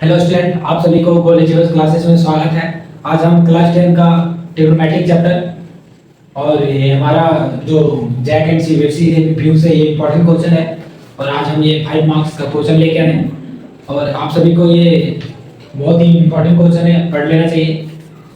Hello student, आप सभी को कॉलेज क्लासेस में स्वागत है। आज हम क्लास 10 का ट्रिग्नोमेट्रिक चैप्टर और ये हमारा जो जैक एंड सी वेब सीरीज व्यू से ये इंपॉर्टेंट क्वेश्चन है और आज हम ये 5 मार्क्स का क्वेश्चन लेके आए हैं और आप सभी को ये बहुत ही इंपॉर्टेंट क्वेश्चन है, पढ़ लेना चाहिए।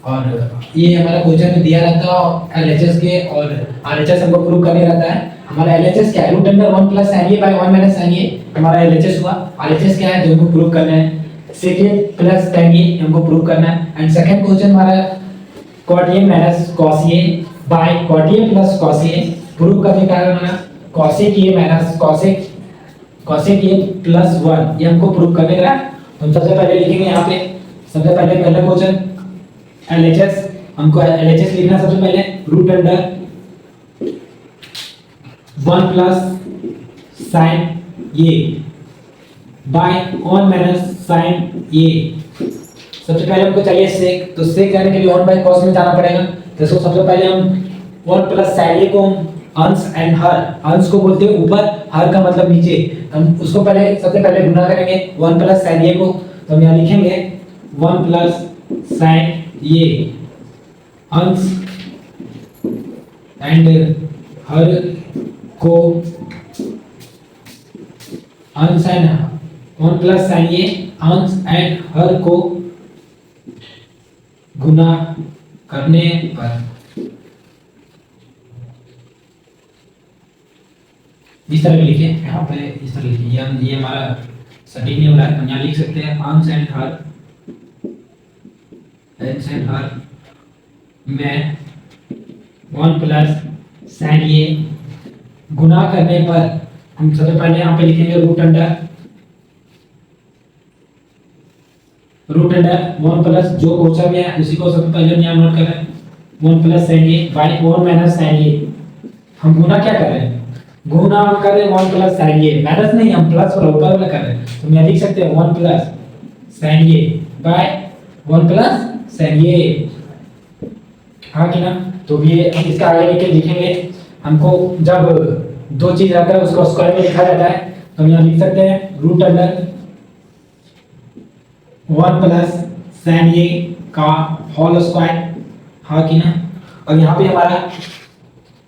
और ये हमारा क्वेश्चन दिया रहता है एलएचएस के और आरएचएस हमको प्रूव करने रहता है। हमारा एलएचएस क्या है? रूट अंडर 1 प्लस साइन ए बाय 1 माइनस साइन ए हमारा एलएचएस हुआ। आरएचएस क्या है जो हमको प्रूव करना है? सेकेंड प्लस tan ये हमको प्रूव करना है। एंड सेकंड क्वेश्चन हमारा cot a minus cos a by cot a plus cos a prove करने का है हमारा cosec a minus cosec a plus 1 ये हमको प्रूव करने का है। हम सबसे पहले लिखेंगे यहाँ पे सबसे पहले पहला क्वेश्चन LHS हमको LHS लिखना सबसे पहले root under 1 plus sine a by 1 minus sine a। सबसे पहले हमको चाहिए सेक, तो सेक जाने के लिए 1 बाय cos में जाना पड़ेगा। तो इसको सबसे पहले हम 1 प्लस साइन a को अंश एंड हर, अंश को बोलते हैं ऊपर, हर का मतलब नीचे। हम उसको पहले सबसे पहले गुना करेंगे 1 प्लस साइन a को, तो हम यहाँ लिखेंगे 1 प्लस साइन a अंश एंड हर को अंश एंड 1 प्लस साइन ए अंश एंड हर को गुना करने पर इस तरह लिखिए। यहाँ पे इस तरह लिखिए, ये हमारा सटीक नहीं हो रहा है, हम यहाँ लिख सकते हैं अंश एंड हर में 1 प्लस साइन ए गुना करने पर हम सबसे पहले यहाँ पे लिखेंगे रूट अंडर 1 प्लस जो क्वेश्चन में है उसी को सबसे पहले हम यहाँ नोट कर रहे हैं 1 प्लस साइन ए बाय 1 माइनस साइन ए। हम गुना क्या कर रहे हैं? गुना हम कर रहे हैं 1 प्लस साइन ए, माइनस नहीं, हम प्लस वाला ऊपर वाला कर रहे हैं। तो हम यहाँ लिख सकते हैं 1 प्लस साइन ए बाय 1 प्लस साइन ए, हाँ कि ना? तो ये इसके आगे लिख के लिखेंगे। हमको जब दो चीज रहता है उसको स्क्वायर में लिखा जाता है, तो हम यहाँ लिख सकते हैं रूट अंडर 1 प्लस साइन ए का होल स्क्वायर, हाँ कि ना? और यहाँ पे हमारा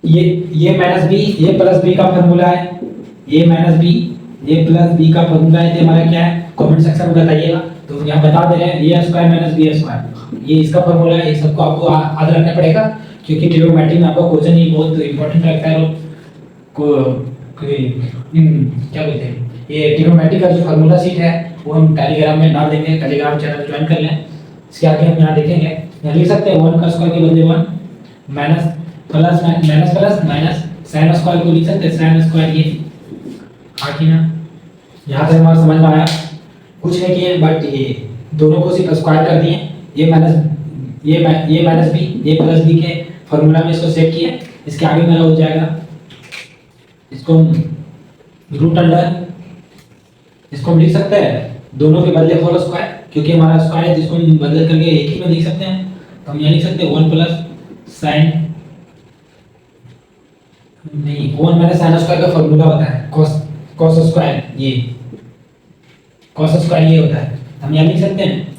ये माइनस बी ये प्लस बी का फॉर्मूला है, ये माइनस बी ये प्लस बी का फॉर्मूला है। तो हमारा क्या है? कमेंट सेक्शन में बताइएगा। तो यहाँ बता दे रहे हैं ए स्क्वायर माइनस बी स्क्वायर, ये इसका फॉर्मूला है। ये सबको आपको याद रखना पड़ेगा क्योंकि ट्रिग्नोमेट्री में आपका क्वेश्चन ही बहुत इंपॉर्टेंट लगता है। क्या बोलते हैं, ये ट्रिग्नोमेट्री का जो फॉर्मूला सीट है वो हम टेलीग्राम में डाल देंगे, टेलीग्राम चैनल ज्वाइन कर लें। इसके आगे हम यहाँ देखेंगे, यहाँ लिख सकते हैं 1 का स्क्वायर के बदले 1 minus plus minus plus minus sine square को लिख सकते हैं साइन स्क्वायर ये, हाँ कि ना? यहाँ से हमारा समझ में आया, कुछ नहीं किए बट ये दोनों को सिर्फ स्क्वायर कर दिए। ये माइनस बी ये प्लस बी के फॉर्मूला में इसको सेट किए। इसके आगे मेरा हो जाएगा, इसको रूट अंडर, इसको हम लिख सकते हैं दोनों के बदले होल स्क्वायर, क्योंकि हमारा स्क्वायर है जिसको हम बदल करके एक ही में लिख सकते हैं। तो हम यहाँ लिख सकते हैं 1 प्लस साइन नहीं 1 माइनस साइन स्क्वायर का फॉर्मूला होता है cos स्क्वायर, ये cos स्क्वायर ये होता है। हम यहाँ लिख सकते हैं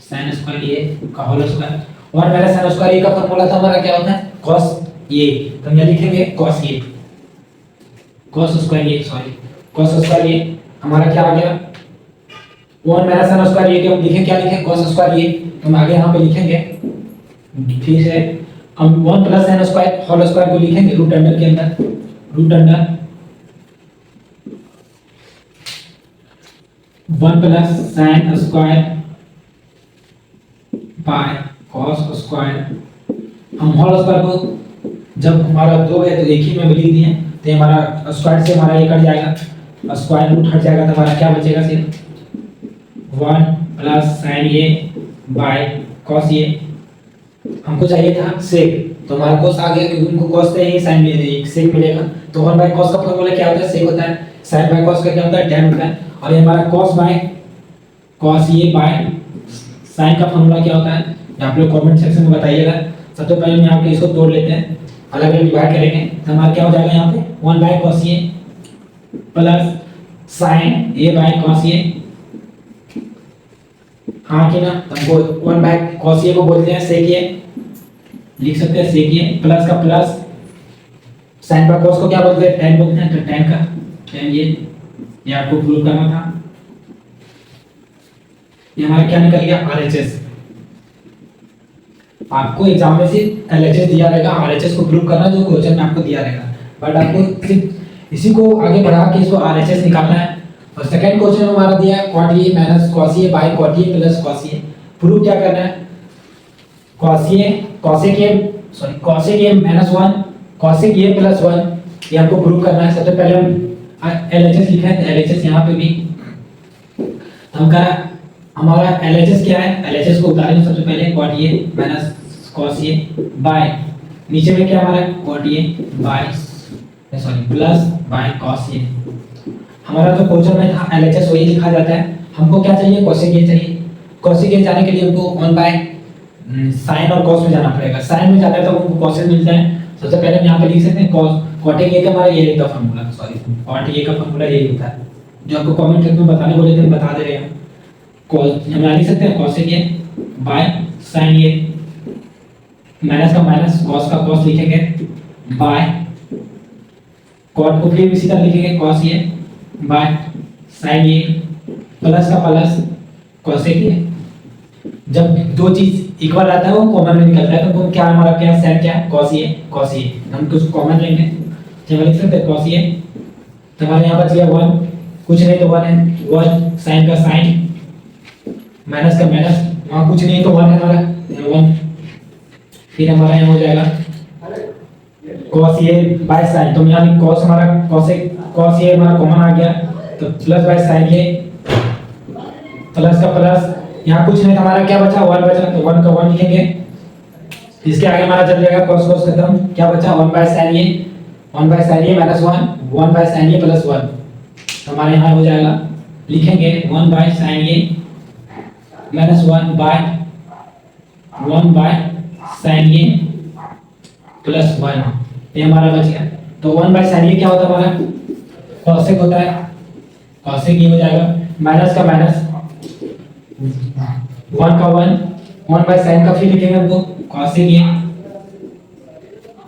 साइन स्क्वायर ये का whole square. 1 minus sine square ये का फॉर्मूला था हमारा क्या होता है? cos ये। तो हम यहाँ लिखेंगे cos ये cos स्क्वायर ये सॉरी cos स्क्वायर ये हमारा क्या आ गया? 1 माइनस साइन स्क्वायर ये के हम लिखें क्या लिखें? cos स्क्वायर ये। तो हम आगे यहाँ पे लिखेंगे ठीक है, हम 1 plus sine square whole square को लिखेंगे रूट अंडर के अंदर, root under 1 plus sine square by cos square. हम होल स्क्वायर को जब हमारा दो है तो एक ही में लिख दिए, तो हमारा स्क्वायर से हमारा ये कट जाएगा, स्क्वायर रूट हट जाएगा, तो हमारा क्या बचेगा? सिर्फ 1 प्लस साइन ए बाय cos ए। हमको चाहिए था सेक, तो हमारा cos आ गया क्योंकि उनको cos से ही साइन में सेक मिलेगा। तो 1 बाय cos का फॉर्मूला क्या होता है? सेक होता है। साइन बाय cos का क्या होता है? tan होता है। और ये हमारा cos by cos a by sine का फॉर्मूला क्या होता है? ये आप लोग कमेंट सेक्शन में बताइएगा। सबसे पहले हम यहाँ पे इसको तोड़ लेते हैं, अलग अलग डिवाइड करेंगे, तो हमारा क्या हो जाएगा यहाँ पे 1 बाय cos ए प्लस साइन ए बाय cos ए हाँ कि ना, हमको 1 बाय cos a को बोलते हैं sec a, लिख सकते हैं sec a प्लस का प्लस sin बाय cos को क्या बोलते हैं, tan बोलते हैं, तो tan का tan ये आपको प्रूव करना था। ये हमारा क्या निकल गया, RHS। आपको एग्जाम में से LHS दिया रहेगा, RHS को प्रूव करना जो क्वेश्चन में आपको दिया रहेगा, बट आपको सिर्फ इसी को आगे बढ़ा के इसको RHS निकालना है। और सेकंड क्वेश्चन हमारा दिया है cot a minus cos a by cot a plus cos a। Prove क्या करना है, cosec a minus 1 cosec a plus 1, ये हमको प्रूव करना है। सबसे पहले हम LHS लिखा है, LHS यहाँ पे भी हम करा, हमारा LHS क्या है, LHS को उतारेंगे सबसे पहले cot a minus cos a by, नीचे में क्या हमारा cot a by plus by cos a। हमारा जो क्वेश्चन में था LHS वही लिखा जाता है। हमको क्या चाहिए, cosec a चाहिए। cosec a जाने के लिए हमको 1 बाय sin और cos में जाना पड़ेगा। sin में जाता है तो हमको cos मिलता है। सबसे पहले हम यहाँ पे लिख सकते हैं cot a का हमारा ये का फार्मूला, cot a का फार्मूला यही होता है, जो आपको कमेंट में बताने बोले थे बता दे रहे हैं। हम यहाँ लिख सकते हैं cosec a by sin a, minus का माइनस cos का cos लिखेंगे बाय cot को फिर इसी तरह लिखेंगे cos a by sin a plus का प्लस cosec a। जब दो चीज इक्वल रहता है वो कॉमन में निकलता है, तो क्या हमारा क्या sin क्या है, cos a हम कुछ कॉमन लेंगे, जब लिख सकते हैं cos a, तो हमारे यहाँ बच गया 1, कुछ नहीं तो 1 है, 1 sin का sin माइनस का माइनस, वहाँ कुछ नहीं तो 1 है हमारा 1, फिर हमारा यहाँ हो जाएगा cos a बाय sin, तो यहाँ cos हमारा cos a हमारा कॉमन आ गया, तो plus by sin a plus का प्लस, यहाँ कुछ नहीं, हमारा क्या बचा 1 बचा, तो 1 का 1 लिखेंगे, इसके आगे हमारा चल जाएगा cos cos खत्म, क्या बचा 1 by sin a minus 1 by sin a plus 1, तो हमारे यहाँ हो जाएगा, लिखेंगे 1 by sin a minus 1 by sin a plus 1, ये हमारा बच गया। तो 1 बाय sin a क्या होता है हमारा, cosec होता है, cosec ये हो जाएगा, माइनस का माइनस 1 का 1 बाय sin का फिर लिखेंगे हमको cosec a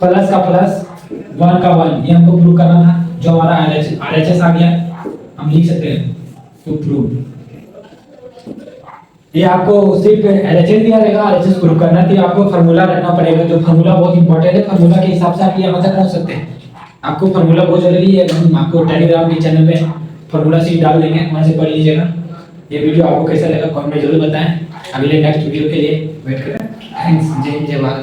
प्लस का प्लस 1 का 1, ये हमको प्रूव करना था, जो हमारा RHS आ गया, हम लिख सकते हैं टू प्रूव। ये आपको सिर्फ LHS दिया रहेगा, RHS प्रूव करना है, तो आपको फार्मूला रखना पड़ेगा, जो फार्मूला बहुत इंपॉर्टेंट है, फार्मूला के हिसाब से आप ये आंसर पहुंच सकते हैं। आपको फार्मूला बहुत जरूरी है, हम आपको टेलीग्राम के चैनल पे फार्मूला शीट डाल देंगे, वहां से पढ़ लीजिएगा। ये वीडियो आपको कैसा लगा कमेंट में जरूर बताएं। अगले नेक्स्ट वीडियो के लिए वेट करें। थैंक्स, जय हिंद, जय भारत।